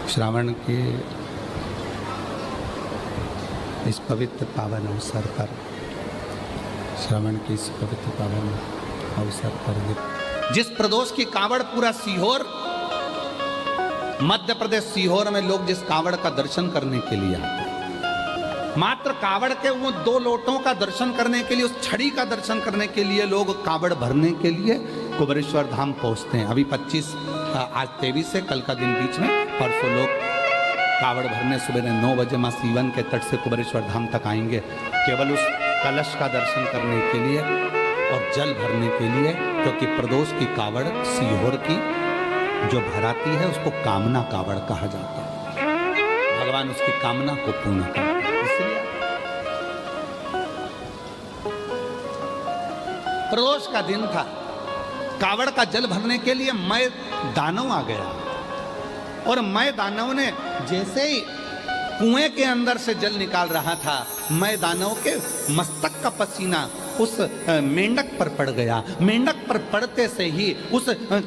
श्रावण के इस पवित्र पावन अवसर पर जिस प्रदोष की कावड़ पूरा सीहोर, मध्य प्रदेश सीहोर में लोग जिस कावड़ का दर्शन करने के लिए आते हैं, मात्र कावड़ के वो 2 लोटों का दर्शन करने के लिए, उस छड़ी का दर्शन करने के लिए लोग कावड़ भरने के लिए कुबेरेश्वर धाम पहुंचते हैं। अभी 25 आज 23 है, कल का दिन बीच में, परसों लोग कावड़ भरने सुबह 9 बजे माँ सीवन के तट से कुबेरेश्वर धाम तक आएंगे, केवल उस कलश का दर्शन करने के लिए और जल भरने के लिए, क्योंकि प्रदोष की कावड़ सीहोर की जो भराती है उसको कामना कावड़ कहा जाता है। भगवान उसकी कामना को पूर्ण करते हैं। इसलिए प्रदोष का दिन था, कावड़ का जल भरने के लिए मैं दानव आ गया और मैं दानव ने जैसे ही कुएं के अंदर से जल निकाल रहा था, मैं दानव के मस्तक का पसीना उस मेंढक पर पड़ गया। मेंढक पर पड़ते से ही उस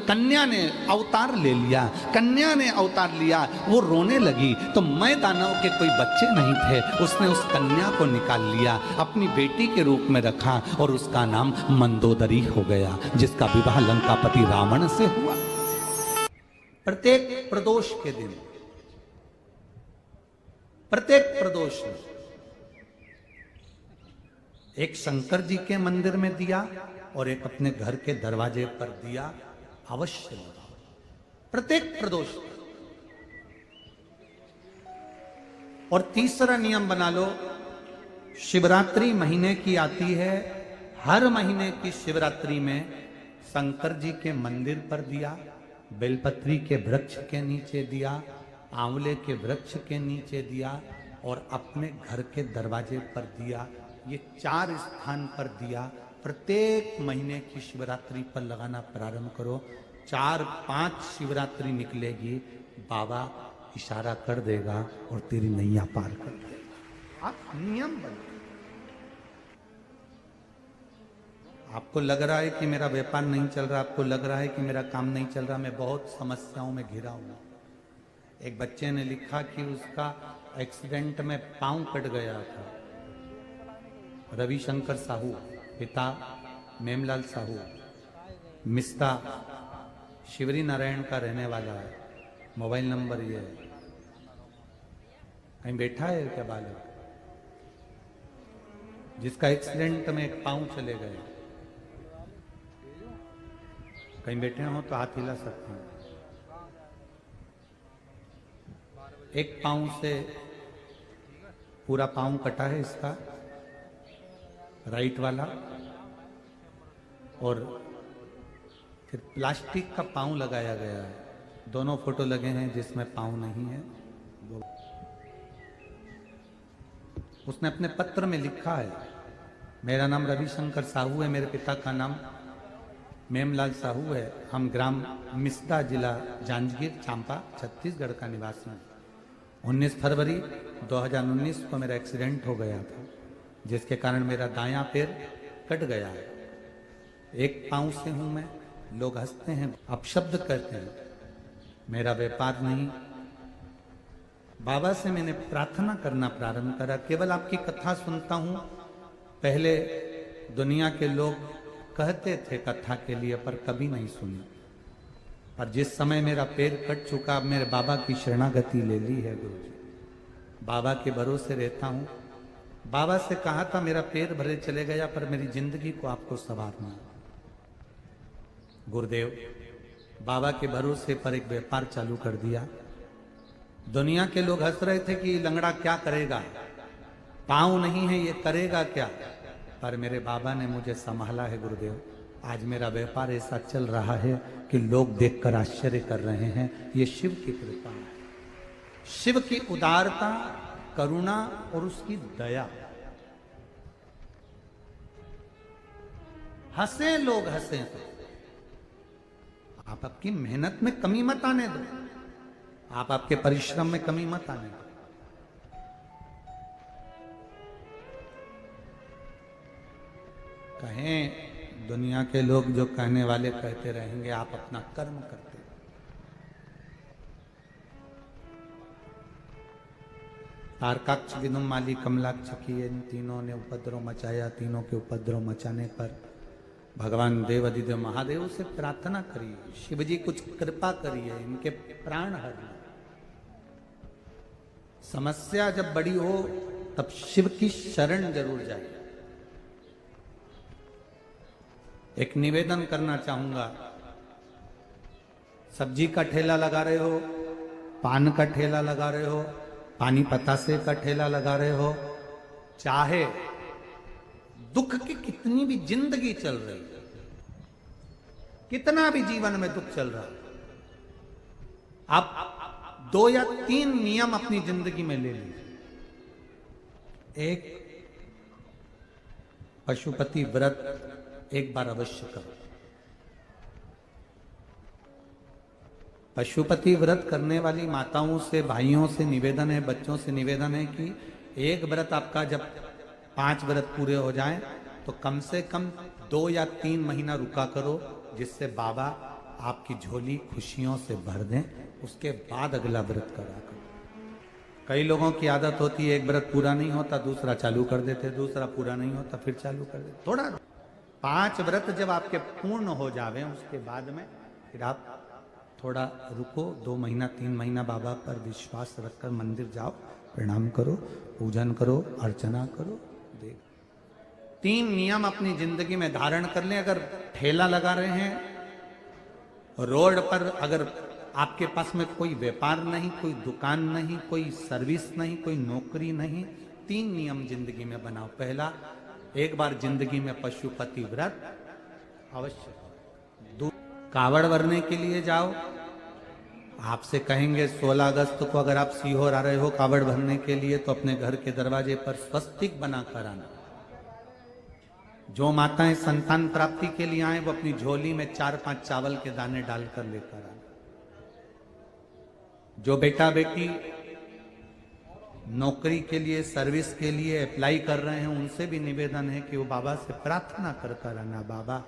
कन्या ने अवतार ले लिया। कन्या ने अवतार लिया, वो रोने लगी तो मैं दानव के कोई बच्चे नहीं थे, उसने उस कन्या को निकाल लिया, अपनी बेटी के रूप में रखा और उसका नाम मंदोदरी हो गया, जिसका विवाह लंकापति रावण से हुआ। प्रत्येक प्रदोष के दिन, प्रत्येक प्रदोष में एक शंकर जी के मंदिर में दिया और एक अपने घर के दरवाजे पर दिया अवश्य लगाओ, प्रत्येक प्रदोष। और तीसरा नियम बना लो, शिवरात्रि महीने की आती है, हर महीने की शिवरात्रि में शंकर जी के मंदिर पर दिया, बेलपत्री के वृक्ष के नीचे दिया, आंवले के वृक्ष के नीचे दिया और अपने घर के दरवाजे पर दिया। ये 4 स्थान पर दिया प्रत्येक महीने की शिवरात्रि पर लगाना प्रारंभ करो। 4-5 शिवरात्रि निकलेगी, बाबा इशारा कर देगा और तेरी नैया पार कर देगा। आप नियम बना। आपको लग रहा है कि मेरा व्यापार नहीं चल रहा, आपको लग रहा है कि मेरा काम नहीं चल रहा, मैं बहुत समस्याओं में घिरा हूं। एक बच्चे ने लिखा कि उसका एक्सीडेंट में पांव कट गया था। रविशंकर साहू, पिता मेमलाल साहू, मिस्ता शिवरी नारायण का रहने वाला है। मोबाइल नंबर ये है। कहीं बैठा है क्या बालक जिसका एक्सीडेंट में एक पांव चले गए? कहीं बैठे हो तो हाथ हिला सकते हैं। एक पांव से पूरा पांव कटा है इसका, राइट वाला, और फिर प्लास्टिक का पांव लगाया गया है। दोनों फोटो लगे हैं जिसमें पांव नहीं है। उसने अपने पत्र में लिखा है, मेरा नाम रविशंकर साहू है, मेरे पिता का नाम मेमलाल साहू है, हम ग्राम मिस्दा, जिला जांजगीर चांपा, छत्तीसगढ़ का निवासी हूँ। 19 फरवरी 2019 को मेरा एक्सीडेंट हो गया था, जिसके कारण मेरा दायां पैर कट गया है। एक पांव से हूं मैं। लोग हंसते हैं, अपशब्द करते हैं, मेरा व्यापार नहीं। बाबा से मैंने प्रार्थना करना प्रारंभ करा। केवल आपकी कथा सुनता हूं। पहले दुनिया के लोग कहते थे कथा के लिए, पर कभी नहीं सुनी। और जिस समय मेरा पैर कट चुका, अब मेरे बाबा की शरणागति ले ली है गुरुजी। बाबा के भरोसे रहता हूं। बाबा से कहा था मेरा पैर भले चले गया, पर मेरी जिंदगी को आपको संवारना। गुरुदेव बाबा के भरोसे पर एक व्यापार चालू कर दिया। दुनिया के लोग हंस रहे थे कि लंगड़ा क्या करेगा, पांव नहीं है ये करेगा क्या, पर मेरे बाबा ने मुझे संभाला है गुरुदेव। आज मेरा व्यापार ऐसा चल रहा है कि लोग देखकर आश्चर्य कर रहे हैं। ये शिव की कृपा है, शिव की उदारता, करुणा और उसकी दया। हंसे लोग, हंसे तो आप आपकी मेहनत में कमी मत आने दो, आप आपके परिश्रम में कमी मत आने दो। कहें दुनिया के लोग जो कहने वाले कहते रहेंगे, आप अपना कर्म करते। तारकाक्ष, विदुमाली, कमलाक्ष की इन तीनों ने उपद्रव मचाया। तीनों के उपद्रव मचाने पर भगवान देवाधिदेव महादेव से प्रार्थना करिए, शिव जी कुछ कृपा करिए, इनके प्राण हर लो। समस्या जब बड़ी हो तब शिव की शरण जरूर जाइए। एक निवेदन करना चाहूंगा, सब्जी का ठेला लगा रहे हो, पान का ठेला लगा रहे हो, पानी पतासे का ठेला लगा रहे हो, चाहे दुख की कितनी भी जिंदगी चल रही है, कितना भी जीवन में दुख चल रहा है, आप 2 या 3 नियम अपनी जिंदगी में ले लीजिए। एक, पशुपति व्रत एक बार अवश्य करो। पशुपति व्रत करने वाली माताओं से, भाइयों से निवेदन है, बच्चों से निवेदन है कि एक व्रत आपका जब 5 व्रत पूरे हो जाएं तो कम से कम 2 या 3 महीना रुका करो, जिससे बाबा आपकी झोली खुशियों से भर दें। उसके बाद अगला व्रत करा करो। कई लोगों की आदत होती है, एक व्रत पूरा नहीं होता दूसरा चालू कर देते, दूसरा पूरा नहीं होता फिर चालू कर देते। थोड़ा 5 व्रत जब आपके पूर्ण हो जावे उसके बाद में फिर आप थोड़ा रुको, 2 महीना 3 महीना बाबा पर विश्वास रखकर मंदिर जाओ, प्रणाम करो, पूजन करो, अर्चना करो। देख 3 नियम अपनी जिंदगी में धारण कर लें। अगर ठेला लगा रहे हैं, रोड पर अगर आपके पास में कोई व्यापार नहीं, कोई दुकान नहीं, कोई सर्विस नहीं, कोई नौकरी नहीं, 3 नियम जिंदगी में बनाओ। पहला, एक बार जिंदगी में पशुपति व्रत अवश्य। कावड़ भरने के लिए जाओ, आपसे कहेंगे 16 अगस्त को अगर आप सीहोर आ रहे हो कावड़ भरने के लिए तो अपने घर के दरवाजे पर स्वस्तिक बनाकर आना। जो माताएं संतान प्राप्ति के लिए आए वो अपनी झोली में 4-5 चावल के दाने डालकर लेकर आए। जो बेटा बेटी नौकरी के लिए, सर्विस के लिए अप्लाई कर रहे हैं, उनसे भी निवेदन है कि वो बाबा से प्रार्थना कर आना, बाबा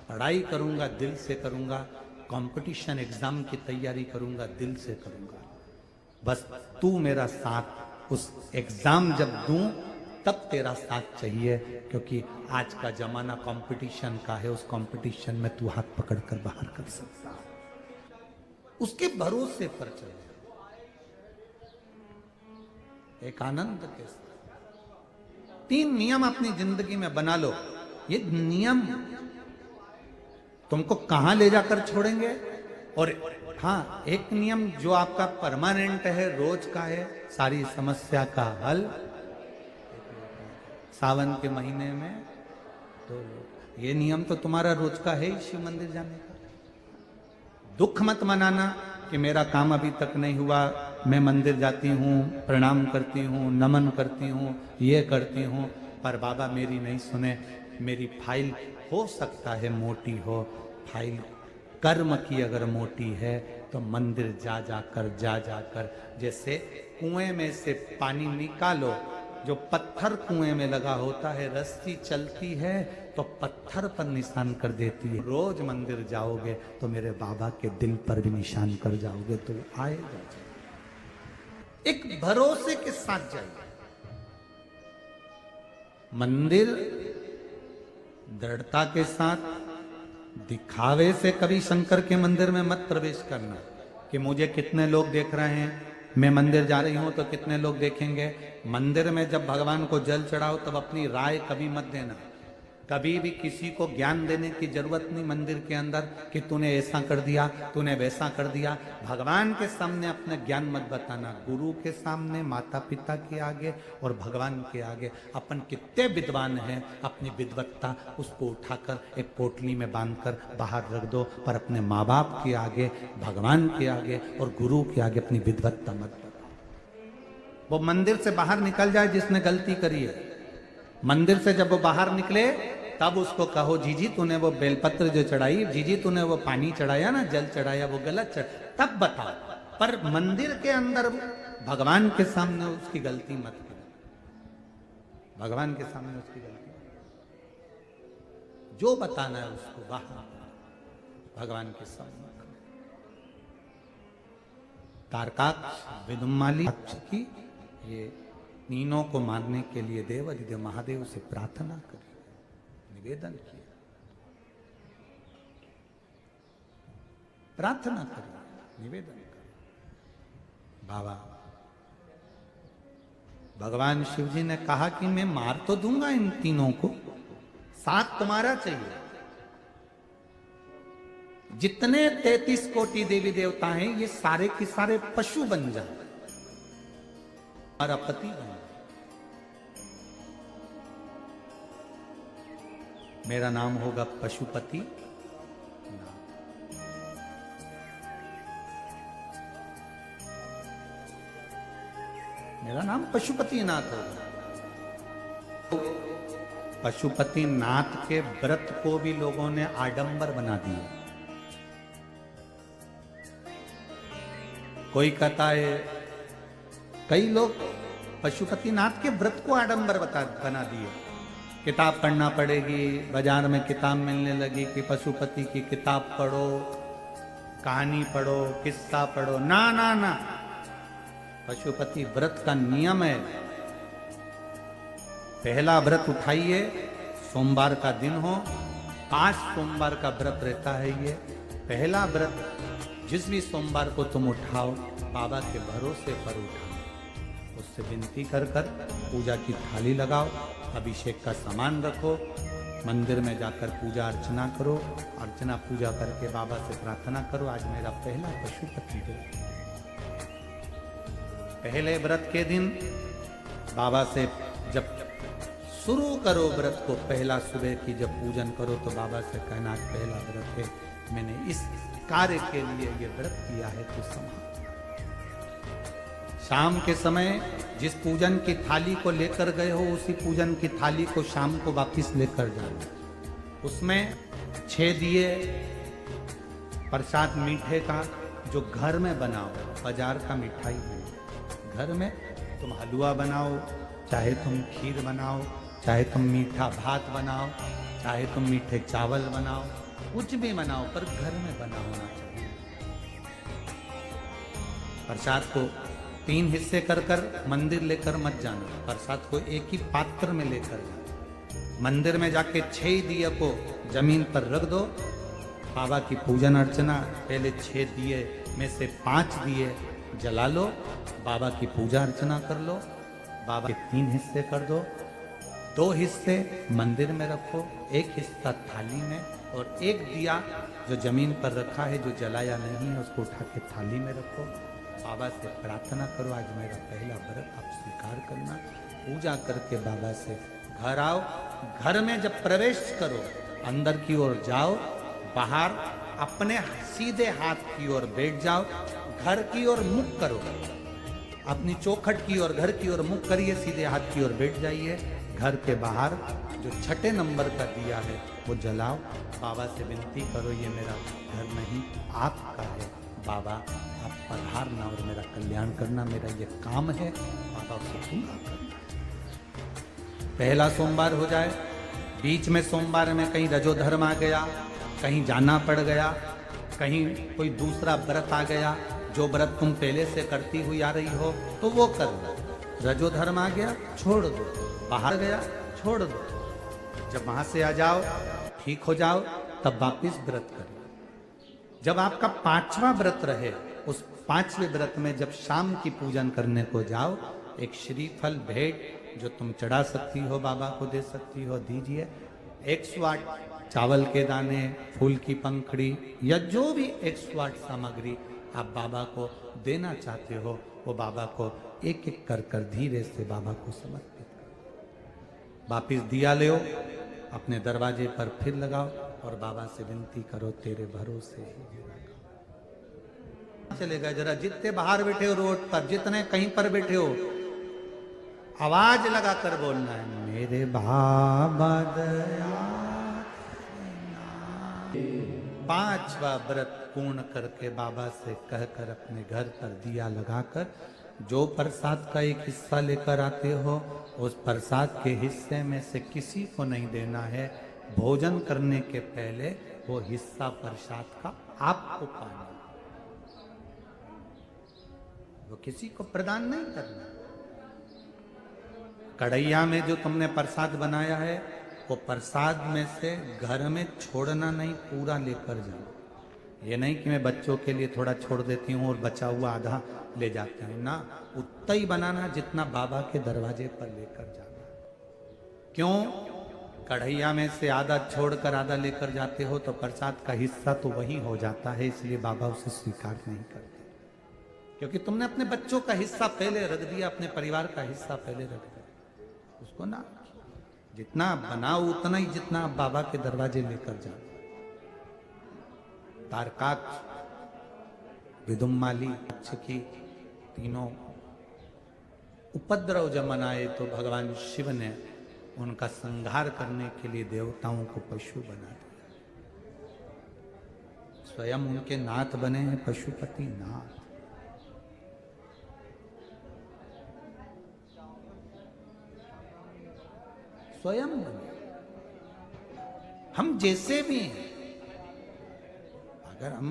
पढ़ाई करूंगा, दिल से करूंगा, कंपटीशन एग्जाम की तैयारी करूंगा, दिल से करूंगा, बस तू मेरा साथ, उस एग्जाम जब दूं तब तेरा साथ चाहिए, क्योंकि आज का जमाना कंपटीशन का है, उस कंपटीशन में तू हाथ पकड़कर बाहर कर सकता है। उसके भरोसे पर चले, एक आनंद के साथ 3 नियम अपनी जिंदगी में बना लो। ये नियम तुमको कहां ले जाकर छोड़ेंगे। और हाँ, एक नियम जो आपका परमानेंट है, रोज का है, सारी समस्या का हल सावन के महीने में 2 लोग। ये नियम तो तुम्हारा रोज का है ही, शिव मंदिर जाने का। दुख मत मनाना कि मेरा काम अभी तक नहीं हुआ, मैं मंदिर जाती हूँ, प्रणाम करती हूँ, नमन करती हूँ, ये करती हूँ, पर बाबा मेरी नहीं सुने। मेरी फाइल हो सकता है मोटी हो, फाइल कर्म की अगर मोटी है तो मंदिर जा जाकर जैसे कुएं में से पानी निकालो, जो पत्थर कुएं में लगा होता है, रस्सी चलती है तो पत्थर पर निशान कर देती है। रोज मंदिर जाओगे तो मेरे बाबा के दिल पर भी निशान कर जाओगे, तो आएगा। एक भरोसे के साथ जाइए मंदिर, दृढ़ता के साथ। दिखावे से कभी शंकर के मंदिर में मत प्रवेश करना कि मुझे कितने लोग देख रहे हैं, मैं मंदिर जा रही हूं तो कितने लोग देखेंगे। मंदिर में जब भगवान को जल चढ़ाओ तब अपनी राय कभी मत देना। कभी भी किसी को ज्ञान देने की जरूरत नहीं मंदिर के अंदर कि तूने ऐसा कर दिया, तूने वैसा कर दिया। भगवान के सामने अपना ज्ञान मत बताना। गुरु के सामने, माता पिता के आगे और भगवान के आगे अपन कितने विद्वान हैं, अपनी विद्वत्ता उसको उठाकर एक पोटली में बांधकर बाहर रख दो, पर अपने माँ बाप के आगे, भगवान के आगे और गुरु के आगे अपनी विद्वत्ता मत बताओ। वो मंदिर से बाहर निकल जाए जिसने गलती करी है, मंदिर से जब वो बाहर निकले तब उसको कहो, जीजी तूने वो बेलपत्र जो चढ़ाई, जीजी तूने वो पानी चढ़ाया ना, जल चढ़ाया, वो गलत तब बताओ। पर मंदिर के अंदर भगवान के सामने उसकी गलती मत करो। भगवान के सामने उसकी गलती, जो बताना है उसको बाहर भगवान के सामने। तारकाक्ष, विदुमाली की ये तीनों को मारने के लिए देवाधिदेव महादेव से प्रार्थना करी, निवेदन किया, प्रार्थना करी, निवेदन करी। बाबा भगवान शिव जी ने कहा कि मैं मार तो दूंगा इन तीनों को, साथ तुम्हारा चाहिए। जितने 33 कोटि देवी देवता हैं ये सारे के सारे पशु बन जाए, हमारा पति बन जाए। मेरा नाम होगा पशुपति नाथ। मेरा नाम पशुपति नाथ होगा। पशुपति नाथ के व्रत को भी लोगों ने आडंबर बना दिया। कोई कहता है, कई लोग पशुपति नाथ के व्रत को आडंबर बना दिए। किताब पढ़ना पड़ेगी, बाजार में किताब मिलने लगी कि पशुपति की किताब पढ़ो, कहानी पढ़ो, किस्सा पढ़ो। ना ना ना, पशुपति व्रत का नियम है। पहला व्रत उठाइए, सोमवार का दिन हो, 5 सोमवार का व्रत रहता है ये। पहला व्रत जिस भी सोमवार को तुम उठाओ, बाबा के भरोसे पर उठाओ, उससे विनती कर कर पूजा की थाली लगाओ, अभिषेक का सामान रखो, मंदिर में जाकर पूजा अर्चना करो, अर्चना पूजा करके बाबा से प्रार्थना करो, आज मेरा पहला पशुपति व्रत। पहले व्रत के दिन बाबा से जब शुरू करो व्रत को, पहला सुबह की जब पूजन करो तो बाबा से कहना आज पहला व्रत है, मैंने इस कार्य के लिए ये व्रत किया है तो संभाल। शाम के समय जिस पूजन की थाली को लेकर गए हो, उसी पूजन की थाली को शाम को वापस लेकर जाओ। उसमें 6 दिए प्रसाद मीठे का जो घर में बनाओ, बाजार का मिठाई बनाओ, घर में तुम हलवा बनाओ, चाहे तुम खीर बनाओ, चाहे तुम मीठा भात बनाओ, चाहे तुम मीठे चावल बनाओ, कुछ भी बनाओ, पर घर में बना होना चाहिए। प्रसाद को 3 हिस्से कर कर मंदिर लेकर मत जाना, प्रसाद को एक ही पात्र में लेकर जाना। मंदिर में जाके 6 दिए को जमीन पर रख दो, बाबा की पूजन अर्चना, पहले 6 दिए में से 5 दिए जला लो, बाबा की पूजा अर्चना कर लो, बाबा के 3 हिस्से कर दो, 2 हिस्से मंदिर में रखो, 1 हिस्सा थाली में, और 1 दिया जो जमीन पर रखा है, जो जलाया नहीं है, उसको उठा के थाली में रखो। बाबा से प्रार्थना करो, आज मेरा पहला व्रत आप स्वीकार करना। पूजा करके बाबा से घर आओ, घर में जब प्रवेश करो, अंदर की ओर जाओ, बाहर अपने सीधे हाथ की ओर बैठ जाओ, घर की ओर मुख करो, अपनी चौखट की ओर, घर की ओर मुख करिए, सीधे हाथ की ओर बैठ जाइए। घर के बाहर जो 6 नंबर का दिया है वो जलाओ, बाबा से विनती करो, ये मेरा घर नहीं आपका है, बाबा आप पधारना और मेरा कल्याण करना, मेरा ये काम है, बाबा उसे पूरा करना। पहला सोमवार हो जाए, बीच में सोमवार में कहीं रजोधर्म आ गया, कहीं जाना पड़ गया, कहीं कोई दूसरा व्रत आ गया, जो व्रत तुम पहले से करती हुई आ रही हो तो वो कर लो। रजोधर्म आ गया, छोड़ दो, बाहर गया, छोड़ दो, जब वहां से आ जाओ, ठीक हो जाओ, तब वापिस व्रत करो। जब आपका 5वां व्रत रहे, उस 5वें व्रत में जब शाम की पूजन करने को जाओ, एक श्रीफल भेंट जो तुम चढ़ा सकती हो, बाबा को दे सकती हो, दीजिए। 108 चावल के दाने, फूल की पंखड़ी, या जो भी 108 सामग्री आप बाबा को देना चाहते हो, वो बाबा को एक एक कर कर धीरे से बाबा को समर्पित करो। वापिस दिया ले, अपने दरवाजे पर फिर लगाओ और बाबा से विनती करो, तेरे भरोसे ही चलेगा। जरा जितने बाहर बैठे हो रोड पर, जितने कहीं पर बैठे हो, आवाज लगा कर बोलना है, मेरे बाबा दया। 5वां व्रत पूर्ण करके बाबा से कहकर अपने घर पर दिया लगाकर, जो प्रसाद का एक हिस्सा लेकर आते हो, उस प्रसाद के हिस्से में से किसी को नहीं देना है। भोजन करने के पहले वो हिस्सा प्रसाद का आपको पाना, वो किसी को प्रदान नहीं करना। कढ़ैया में जो तुमने प्रसाद बनाया है वो प्रसाद में से घर में छोड़ना नहीं, पूरा लेकर जाओ। ये नहीं कि मैं बच्चों के लिए थोड़ा छोड़ देती हूँ और बचा हुआ आधा ले जाती हूँ ना, उतना ही बनाना जितना बाबा के दरवाजे पर लेकर जाना। क्यों? कढ़ैया में से आधा छोड़कर आधा लेकर जाते हो तो प्रसाद का हिस्सा तो वही हो जाता है, इसलिए बाबा उसे स्वीकार नहीं करते। क्योंकि तुमने अपने बच्चों का हिस्सा पहले रख दिया, अपने परिवार का हिस्सा पहले रख दिया, उसको ना जितना बनाओ उतना ही जितना आप बाबा के दरवाजे लेकर जाओ। तारकाक्ष, विदुम्माली, की तीनों उपद्रव जब मनाए तो भगवान शिव ने उनका संहार करने के लिए देवताओं को पशु बना दिया। स्वयं उनके नाथ बने हैं पशुपति नाथ। स्वयं बने। हम जैसे भी हैं, अगर हम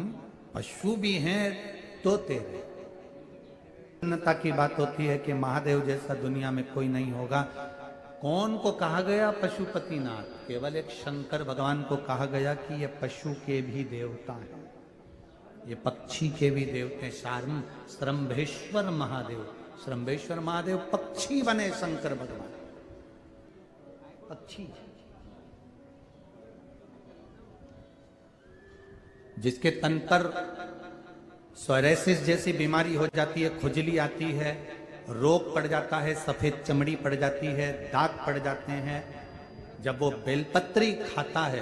पशु भी हैं तो तेरे प्रसन्नता की बात होती है कि महादेव जैसा दुनिया में कोई नहीं होगा। कौन को कहा गया पशुपतिनाथ? केवल एक शंकर भगवान को कहा गया कि ये पशु के भी देवता हैं, ये पक्षी के भी देवते हैं। श्रंभेश्वर महादेव, श्रंभेश्वर महादेव पक्षी बने शंकर भगवान, पक्षी। जिसके तन पर सोरेसिस जैसी बीमारी हो जाती है, खुजली आती है, रोग पड़ जाता है, सफेद चमड़ी पड़ जाती है, दाग पड़ जाते हैं, जब वो बेलपत्री खाता है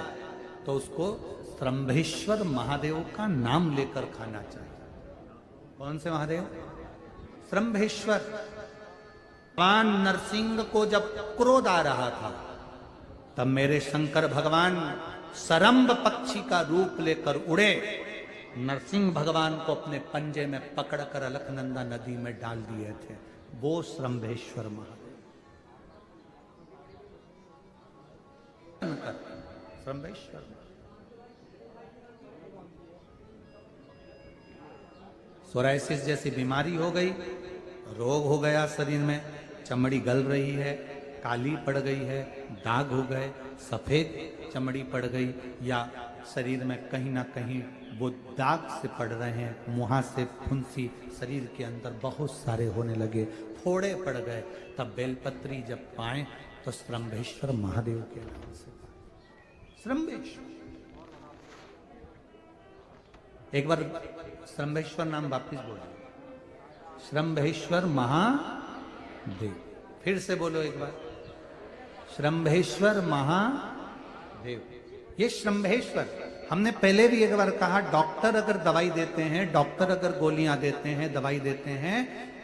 तो उसको श्रंभेश्वर महादेव का नाम लेकर खाना चाहिए। कौन से महादेव? श्रंभेश्वर। भगवान नरसिंह को जब क्रोध आ रहा था तब मेरे शंकर भगवान सरंभ पक्षी का रूप लेकर उड़े, नरसिंह भगवान को अपने पंजे में पकड़कर अलकनंदा नदी में डाल दिए थे। वो श्रंभेश्वर महादेव। श्रंभेश्वर सोराइसिस जैसी बीमारी हो गई, रोग हो गया शरीर में, चमड़ी गल रही है, काली पड़ गई है, दाग हो गए, सफेद चमड़ी पड़ गई, या शरीर में कहीं ना कहीं वो दाग से पड़ रहे हैं, मुहां से फुंसी शरीर के अंदर बहुत सारे होने लगे, फोड़े पड़ गए, तब बेलपत्री जब पाए तो श्रंभेश्वर महादेव के नाम से पाए। श्रंभेश्वर। एक बार श्रंभेश्वर नाम वापिस बोलो, श्रंभेश्वर महादेव। फिर से बोलो एक बार, श्रंभेश्वर महादेव। ये श्रंभेश्वर, हमने पहले भी एक बार कहा, डॉक्टर अगर दवाई देते हैं, डॉक्टर अगर गोलियां देते हैं, दवाई देते हैं,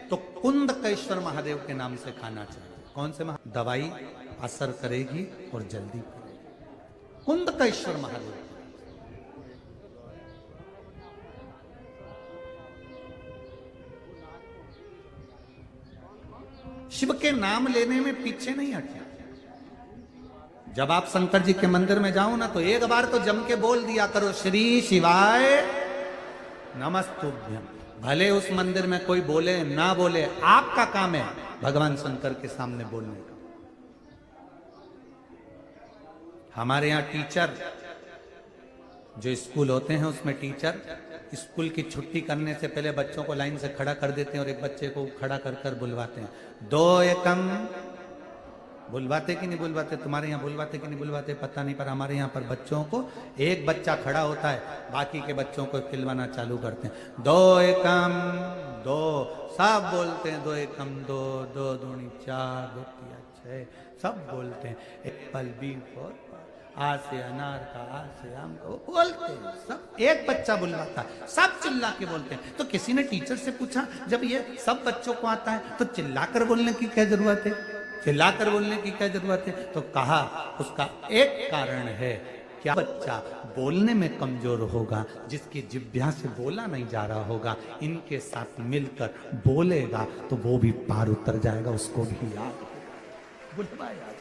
तो कुंदकेश्वर महादेव के नाम से खाना चाहिए। कौन से महादेव? दवाई असर करेगी और जल्दी करेगी। कुंदकेश्वर महादेव। शिव के नाम लेने में पीछे नहीं हटे। जब आप शंकर जी के मंदिर में जाओ ना, तो एक बार तो जम के बोल दिया करो, श्री शिवाय नमस्तुभ्यम। भले उस मंदिर में कोई बोले ना बोले, आपका काम है भगवान शंकर के सामने बोलने का। हमारे यहाँ टीचर, जो स्कूल होते हैं उसमें टीचर स्कूल की छुट्टी करने से पहले बच्चों को लाइन से खड़ा कर देते हैं और एक बच्चे को खड़ा कर कर बुलवाते हैं, 2 एकम। बुलवाते कि नहीं बुलवाते? तुम्हारे यहाँ बुलवाते कि नहीं बुलवाते पता नहीं, पर हमारे यहाँ पर बच्चों को एक बच्चा खड़ा होता है, बाकी के बच्चों को खिलवाना चालू करते हैं। 2 एकम 2, सब बोलते हैं 2 एकम 2, 2 दूनी 4, 2 तिया 6, सब बोलते हैं। एप्पल बी फॉर आ से अनार का, आ से आम का, वो बोलते हैं सब। एक बच्चा बुलवाता है, सब चिल्ला के बोलते हैं। तो किसी ने टीचर से पूछा, जब ये सब बच्चों को आता है तो चिल्लाकर बोलने की क्या जरूरत है? चिल्लाकर बोलने की क्या जरूरत है? तो कहा उसका एक कारण है, क्या बच्चा बोलने में कमजोर होगा, जिसकी जिह्वा से बोला नहीं जा रहा होगा, इनके साथ मिलकर बोलेगा तो वो भी पार उतर जाएगा, उसको भी याद बुलवाया जाए।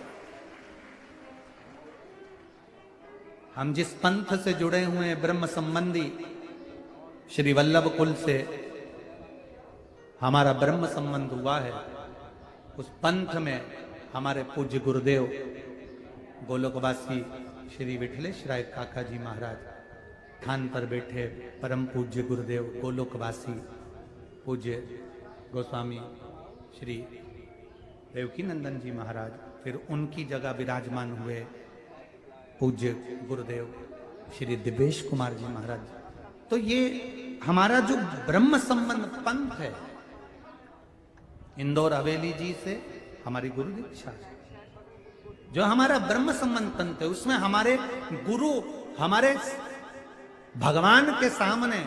हम जिस पंथ से जुड़े हुए हैं, ब्रह्म संबंधी श्री वल्लभ कुल से हमारा ब्रह्म संबंध हुआ है, उस पंथ में हमारे पूज्य गुरुदेव गोलोकवासी श्री विठलेश्वराय काका जी महाराज स्थान पर बैठे परम पूज्य गुरुदेव गोलोकवासी पूज्य गोस्वामी श्री देवकी नंदन जी महाराज, फिर उनकी जगह विराजमान हुए पूज्य गुरुदेव श्री दिवेश कुमार जी महाराज। तो ये हमारा जो ब्रह्म संबंध पंथ है, इंदौर हवेली जी से हमारी गुरु दीक्षा, जो हमारा ब्रह्म संबंध पंथ है, उसमें हमारे गुरु हमारे भगवान के सामने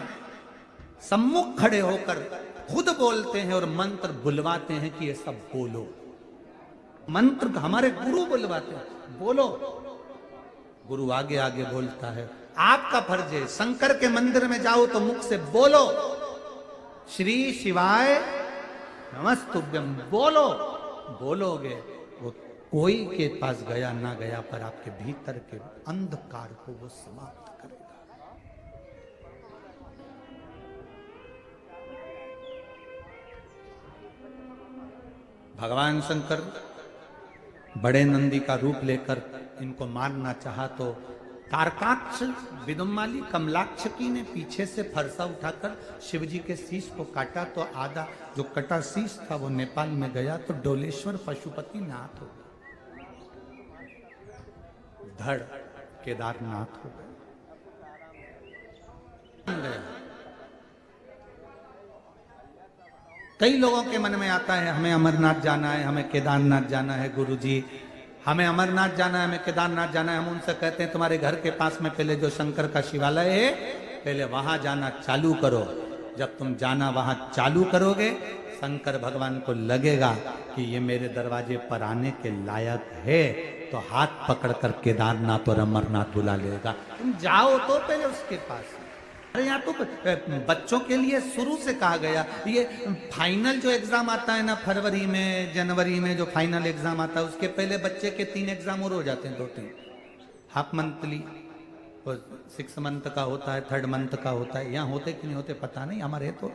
सम्मुख खड़े होकर खुद बोलते हैं और मंत्र बुलवाते हैं कि ये सब बोलो। मंत्र हमारे गुरु बुलवाते हैं, बोलो। गुरु आगे आगे बोलता है। आपका फर्ज है, शंकर के मंदिर में जाओ तो मुख से बोलो श्री शिवाय नमस्तुभ्यम, बोलो। बोलोगे वो कोई के पास गया ना गया, पर आपके भीतर के अंधकार को वो समाप्त करेगा। भगवान शंकर बड़े नंदी का रूप लेकर इनको मारना चाहा तो तारकाक्ष विदुम्माली कमलाक्षकी ने पीछे से फरसा उठाकर शिवजी के शीश को काटा, तो आधा जो कटा शीश था वो नेपाल में गया, तो डोलेश्वर पशुपति नाथ हो गए, धड़ केदारनाथ हो गए। कई लोगों के मन में आता है हमें अमरनाथ जाना है, हमें केदारनाथ जाना है, गुरुजी हमें अमरनाथ जाना है, हमें केदारनाथ जाना है। हम उनसे कहते हैं तुम्हारे घर के पास में पहले जो शंकर का शिवालय है, पहले वहां जाना चालू करो। जब तुम जाना वहां चालू करोगे, शंकर भगवान को लगेगा कि ये मेरे दरवाजे पर आने के लायक है, तो हाथ पकड़कर केदारनाथ और अमरनाथ बुला लेगा। तुम जाओ तो पहले उसके पास। अरे यहाँ तो बच्चों के लिए शुरू से कहा गया, ये फाइनल जो एग्जाम आता है ना फरवरी में जनवरी में, जो फाइनल एग्जाम आता है उसके पहले बच्चे के 3 एग्जाम और हो जाते हैं, 2-3 हाफ मंथली, 6 मंथ का होता है, 3rd मंथ का होता है। यहाँ होते कि नहीं होते पता नहीं, हमारे तो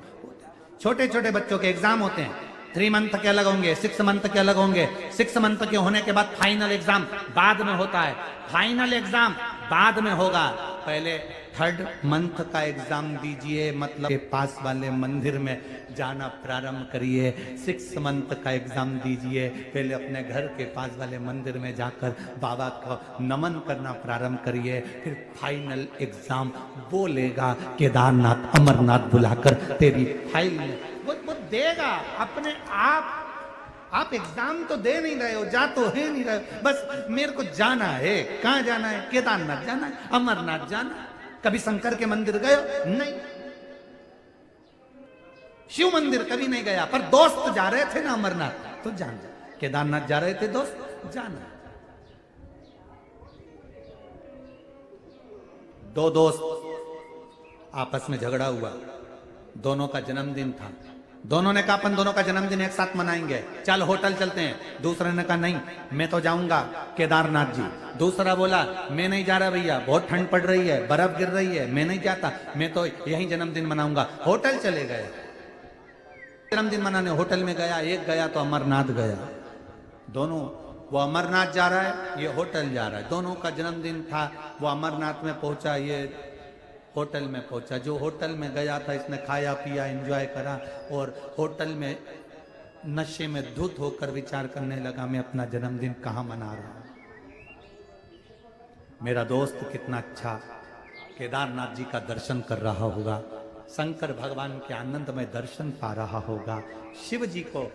छोटे छोटे बच्चों के एग्जाम होते हैं। 3 मंथ के अलग होंगे, 6 मंथ के अलग होंगे। 6 मंथ के होने के बाद फाइनल एग्जाम बाद में होता है। फाइनल एग्जाम बाद में होगा, पहले 3rd मंथ का एग्जाम दीजिए, मतलब के पास वाले मंदिर में जाना प्रारंभ करिए। 6 मंथ का एग्जाम दीजिए, पहले अपने घर के पास वाले मंदिर में जाकर बाबा को नमन करना प्रारंभ करिए। फिर फाइनल एग्जाम वो लेगा, केदारनाथ अमरनाथ बुलाकर तेरी फाइल में वो देगा अपने आप। आप एग्जाम तो दे नहीं रहे हो, जा तो है नहीं रहे हो, बस मेरे को जाना है। कहाँ जाना है? केदारनाथ जाना है, अमरनाथ जाना है। कभी शंकर के मंदिर गए? नहीं। शिव मंदिर कभी नहीं गया, पर दोस्त जा रहे थे ना अमरनाथ, तो जाना। केदारनाथ जा रहे थे दोस्त, जाना। 2 दोस्त आपस में झगड़ा हुआ, दोनों का जन्मदिन था। दोनों ने कहा अपन दोनों का जन्मदिन एक साथ मनाएंगे, चल होटल चलते हैं। दूसरे ने कहा नहीं मैं तो जाऊंगा केदारनाथ जी। दूसरा बोला मैं नहीं जा रहा भैया, बहुत ठंड पड़ रही है, बर्फ गिर रही है, मैं नहीं जाता, मैं तो यहीं जन्मदिन मनाऊंगा। होटल चले गए, जन्मदिन मनाने होटल में गया। एक गया तो अमरनाथ गया। दोनों, वो अमरनाथ जा रहा है, ये होटल जा रहा है। दोनों का जन्मदिन था। वो अमरनाथ में पहुंचा, ये होटल में पहुंचा। जो होटल में गया था इसने खाया पिया एंजॉय करा, और होटल में नशे में धुत होकर विचार करने लगा मैं अपना जन्मदिन कहाँ मना रहा हूं। मेरा दोस्त कितना अच्छा केदारनाथ जी का दर्शन कर रहा होगा, शंकर भगवान के आनंद में दर्शन पा रहा होगा, शिव जी को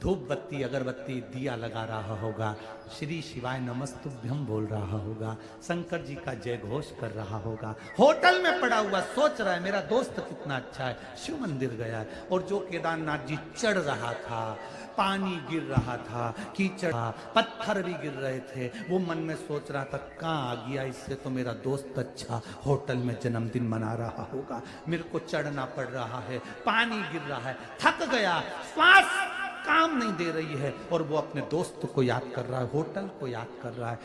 धूप बत्ती अगरबत्ती दिया लगा रहा होगा, श्री शिवाय नमस्तुभ्यम बोल रहा होगा, शंकर जी का जय घोष कर रहा होगा। होटल में पड़ा हुआ सोच रहा है मेरा दोस्त कितना अच्छा है, शिव मंदिर गया है। और जो केदारनाथ जी चढ़ रहा था, पानी गिर रहा था, कीचड़, पत्थर भी गिर रहे थे, वो मन में सोच रहा था कहाँ आ गया, इससे तो मेरा दोस्त अच्छा होटल में जन्मदिन मना रहा होगा, मेरे को चढ़ना पड़ रहा है, पानी गिर रहा है, थक गया, श्वास काम नहीं दे रही है, और वो अपने दोस्त को याद कर रहा है, होटल को याद कर रहा है।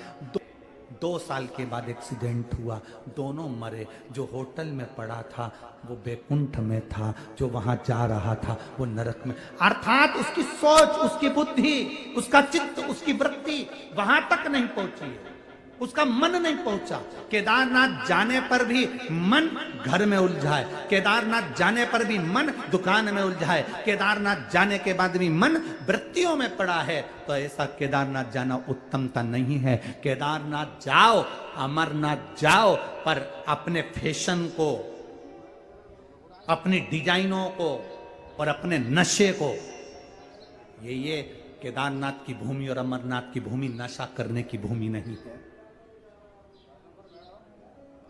2 साल के बाद एक्सीडेंट हुआ, दोनों मरे। जो होटल में पड़ा था वो बैकुंठ में था, जो वहां जा रहा था वो नरक में। अर्थात उसकी सोच, उसकी बुद्धि, उसका चित्त, उसकी वृत्ति वहां तक नहीं पहुंची है, उसका मन नहीं पहुंचा। केदारनाथ जाने पर भी मन घर में उलझा है, केदारनाथ जाने पर भी मन दुकान में उलझा है, केदारनाथ जाने के बाद भी मन वृत्तियों में पड़ा है। तो ऐसा केदारनाथ जाना उत्तमता नहीं है। केदारनाथ जाओ, अमरनाथ जाओ, पर अपने फैशन को, अपनी डिजाइनों को और अपने नशे को, ये केदारनाथ की भूमि और अमरनाथ की भूमि नशा करने की भूमि नहीं है।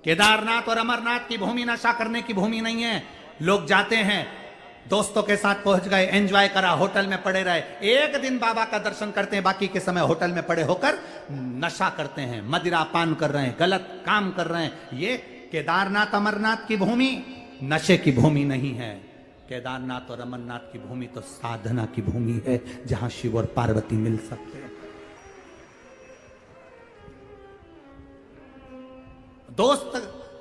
केदारनाथ और अमरनाथ की भूमि नशा करने की भूमि नहीं है। लोग जाते हैं, दोस्तों के साथ पहुंच गए, एंजॉय करा, होटल में पड़े रहे, एक दिन बाबा का दर्शन करते हैं, बाकी के समय होटल में पड़े होकर नशा करते हैं, मदिरा पान कर रहे हैं, गलत काम कर रहे हैं। ये केदारनाथ अमरनाथ की भूमि नशे की भूमि नहीं है। केदारनाथ और अमरनाथ की भूमि तो साधना की भूमि है, जहां शिव और पार्वती मिल सकते हैं। दोस्त,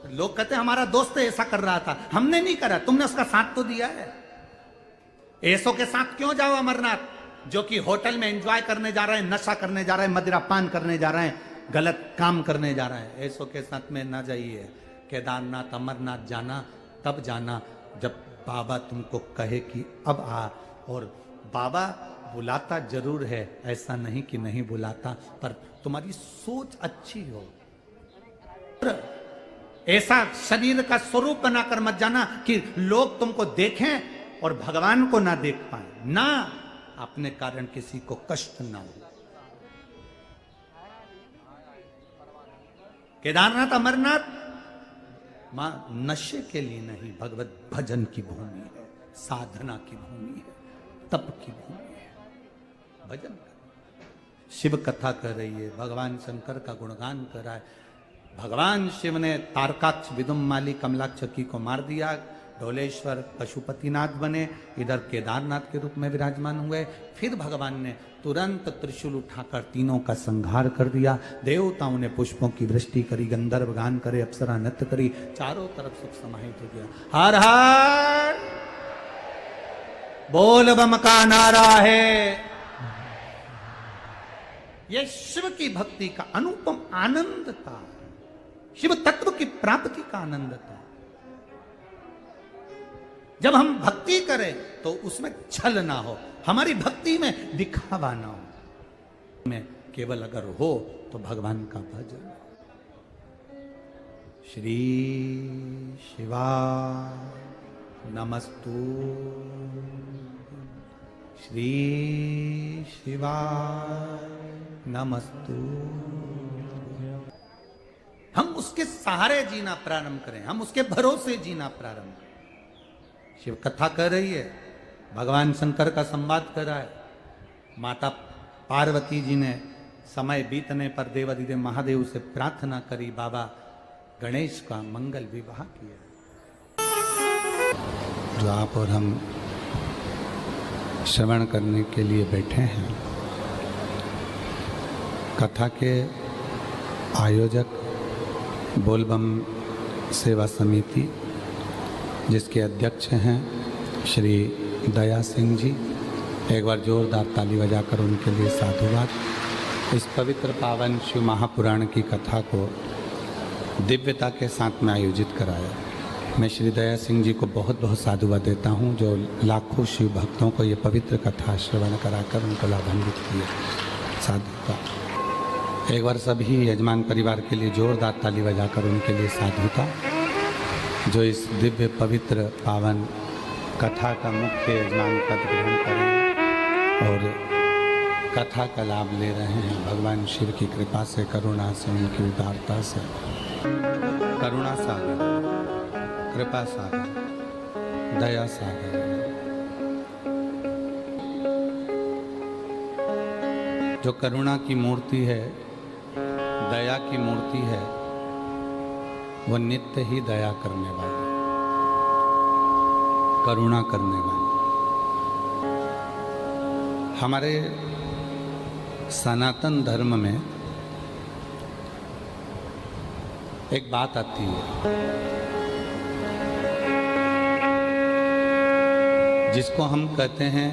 लोग कहते हैं हमारा दोस्त ऐसा कर रहा था, हमने नहीं करा, तुमने उसका साथ तो दिया है। ऐसों के साथ क्यों जाओ अमरनाथ, जो कि होटल में एंजॉय करने जा रहे हैं, नशा करने जा रहे हैं, मदिरा पान करने जा रहे हैं, गलत काम करने जा रहे हैं। ऐसों के साथ में ना जाइए। केदारनाथ अमरनाथ जाना तब जाना जब बाबा तुमको कहे कि अब आ। और बाबा बुलाता जरूर है, ऐसा नहीं कि नहीं बुलाता, पर तुम्हारी सोच अच्छी हो। ऐसा शरीर का स्वरूप बनाकर मत जाना कि लोग तुमको देखें और भगवान को ना देख पाए, ना अपने कारण किसी को कष्ट ना हो। केदारनाथ अमरनाथ मां नशे के लिए नहीं, भगवत भजन की भूमि है, साधना की भूमि है, तप की भूमि है। भजन कर, शिव कथा कर रही है, भगवान शंकर का गुणगान कर रहा है। भगवान शिव ने तारकाक्ष, विदुम्माली, कमलाक्षकी को मार दिया, ढोलेश्वर पशुपतिनाथ बने, इधर केदारनाथ के रूप में विराजमान हुए। फिर भगवान ने तुरंत त्रिशूल उठाकर तीनों का संहार कर दिया। देवताओं ने पुष्पों की वृष्टि करी, गंधर्व गान करे, अप्सरा नृत्य करी, चारों तरफ सुख समाहित हो गया। हर हर बोल बम का नारा है। यह शिव की भक्ति का अनुपम आनंद था, शिव तत्व की प्राप्ति का आनंद था। जब हम भक्ति करें तो उसमें छल ना हो, हमारी भक्ति में दिखावा ना हो, में केवल अगर हो तो भगवान का भजन। श्री शिवा नमस्तु, श्री शिवा नमस्तु। हम उसके सहारे जीना प्रारंभ करें, हम उसके भरोसे जीना प्रारंभ करें। शिव कथा कर रही है, भगवान शंकर का संवाद कर रहा है। माता पार्वती जी ने समय बीतने पर देवाधिदेव महादेव से प्रार्थना करी, बाबा गणेश का मंगल विवाह किया। जो आप और हम श्रवण करने के लिए बैठे हैं, कथा के आयोजक बोलबम सेवा समिति, जिसके अध्यक्ष हैं श्री दया सिंह जी, एक बार जोरदार ताली बजाकर उनके लिए साधुवाद। इस पवित्र पावन शिव महापुराण की कथा को दिव्यता के साथ में आयोजित कराया। मैं श्री दया सिंह जी को बहुत बहुत साधुवाद देता हूं, जो लाखों शिव भक्तों को ये पवित्र कथा श्रवण कराकर उनको लाभान्वित किया। साधुता। एक बार सभी यजमान परिवार के लिए जोरदार ताली बजाकर उनके लिए साधुता, जो इस दिव्य पवित्र पावन कथा का मुख्य यजमान पद ग्रहण करें और कथा का लाभ ले रहे हैं। भगवान शिव की कृपा से, करुणा से, उनकी उदारता से। करुणा सागर, कृपा सागर, दया सागर। जो करुणा की मूर्ति है, दया की मूर्ति है, वो नित्य ही दया करने वाली, करुणा करने वाली। हमारे सनातन धर्म में एक बात आती है, जिसको हम कहते हैं,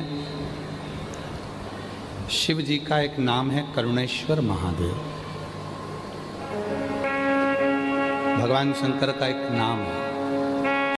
शिव जी का एक नाम है करुणेश्वर महादेव, भगवान शंकर का एक नाम है।